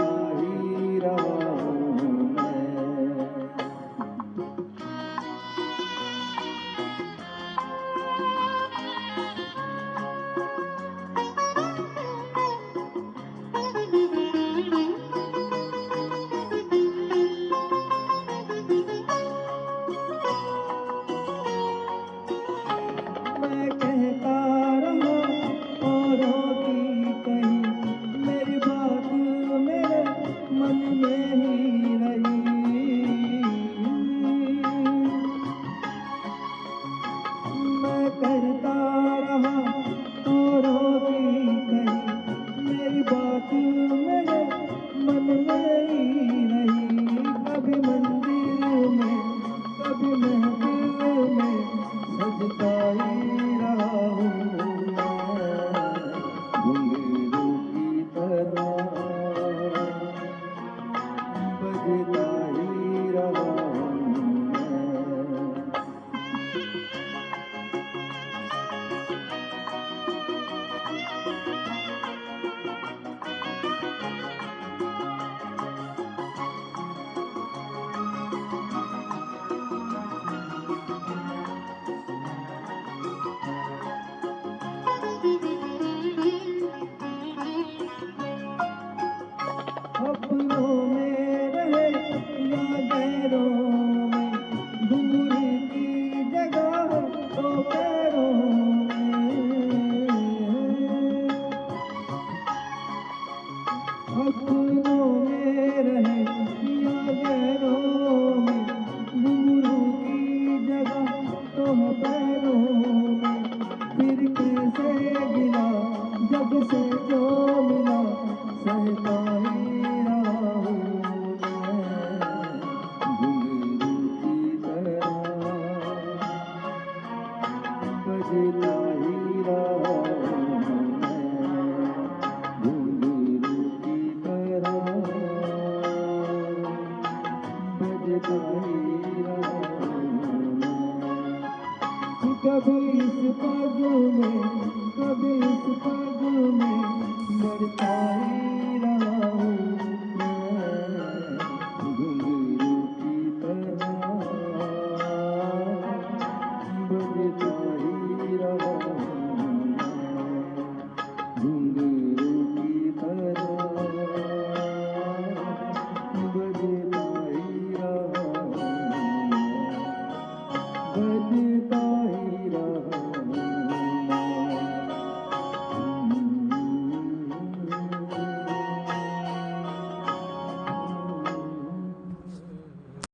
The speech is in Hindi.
ही रहा हूँ मैं। मैं कहता रहा औरों की कहीं, मेरी बात मेरे मन में ही रही। मैं कहता रहा औरों की कहीं, मेरी बात मेरे मन में ही रही। कभी मंदिर में कभी महफिल में सजता ही रहा हूँ मैं, घुंघरू की तरह बजता ही रहा हूँ मैं। अपनों में रहे या गैरों में, दूर की जगह तो पैरों में। अपनों में रहे या गैरों में, दूर की जगह तो पैरों